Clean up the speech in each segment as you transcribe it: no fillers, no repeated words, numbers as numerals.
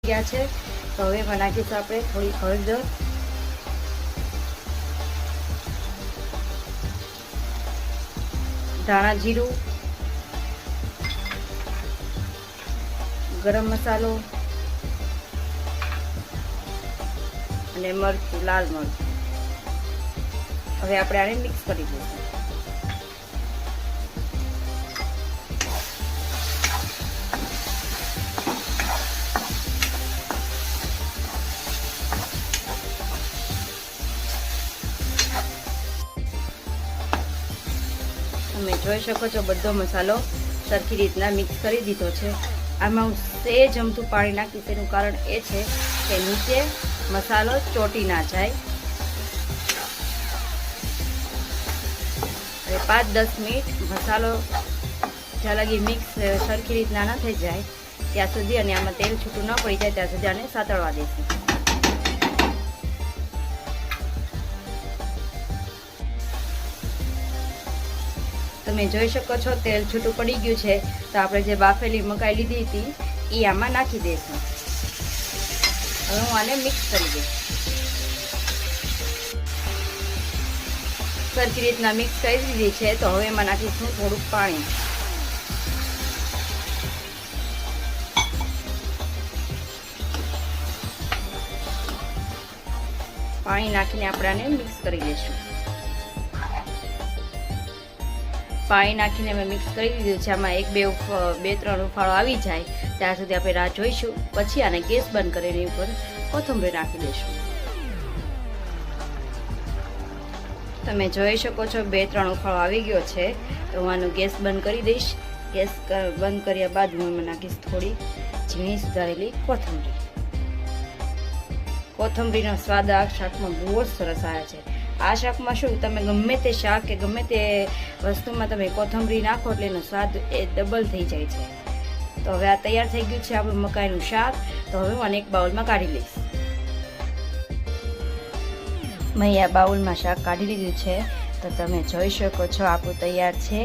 ગયા છે. તો હવે એમાં નાખીશું આપણે થોડી હળદર, ધાણા જીરું, ગરમ મસાલો અને મરચું, લાલ મરચું. હવે આપણે આને મિક્સ કરી દઈશું. તમે જોઈ શકો છો બધો મસાલો સરખી રીતના મિક્સ કરી દીધો છે. આમાં હું સેજ અમથું પાણી નાખીશ. એનું કારણ એ છે કે નીચે મસાલો ચોટી ના જાય. હવે 5-10 મિનિટ મસાલો જ્યાં લગી મિક્સ સરખી રીતના ના થઈ જાય ત્યાં સુધી, અને આમાં તેલ છૂટું ન પડી જાય ત્યાં સુધી આને સાતળવા દઈશું. તમે જોઈ શકો છો તેલ છૂટું પડી ગયું છે. તો આપણે જે બાફેલી મકાઈ લીધી હતી એ આમાં નાખી દઈશું. હવે હું આને મિક્સ કરી દઈશ. સરખી રીતના મિક્સ કરી દીધી છે. તો હવે એમાં નાખીશું થોડુંક પાણી. પાણી નાખીને આપણે આને મિક્સ કરી દઈશું. પાણી નાખીને અમે મિક્સ કરી દીધું છે. આમાં 1-2-3 ઉફાળો આવી જાય ત્યાં સુધી આપણે રાહ જોઈશું. પછી આને ગેસ બંધ કરીને ઉપર કોથમરી નાખી દઈશું. તમે જોઈ શકો છો 2-3 ઉફાળો આવી ગયો છે. તો હું આનો ગેસ બંધ કરી દઈશ. ગેસ બંધ કર્યા બાદ હું એમાં નાખીશ થોડી ઝીણી સુધારેલી કોથમરી. કોથમરીનો સ્વાદ આ શાકમાં બહુ જ સરસ આવે છે. આ શાકમાં શું, તમે ગમે તે શાક કે ગમે તે વસ્તુમાં તમે કોથમરી નાખો એટલે એનો સ્વાદ એ ડબલ થઈ જાય છે. તો હવે આ તૈયાર થઈ ગયું છે આપણું મકાઈનું શાક. તો હવે હું આને એક બાઉલમાં કાઢી લઈશ. મેં આ બાઉલમાં શાક કાઢી લીધું છે. તો તમે જોઈ શકો છો આપણું તૈયાર છે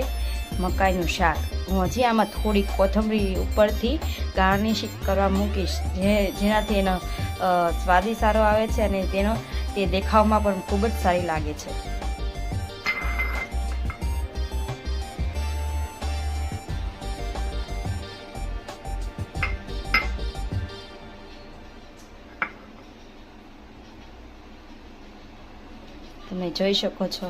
મકાઈનું શાક. હું હજી આમાં થોડી કોથમરી ઉપરથી ગાર્નિશિંગ કરવા મૂકીશ, જેનાથી એનો સ્વાદ સારો આવે છે અને તે દેખાવમાં પણ ખૂબ જ સારી લાગે છે. તમે જોઈ શકો છો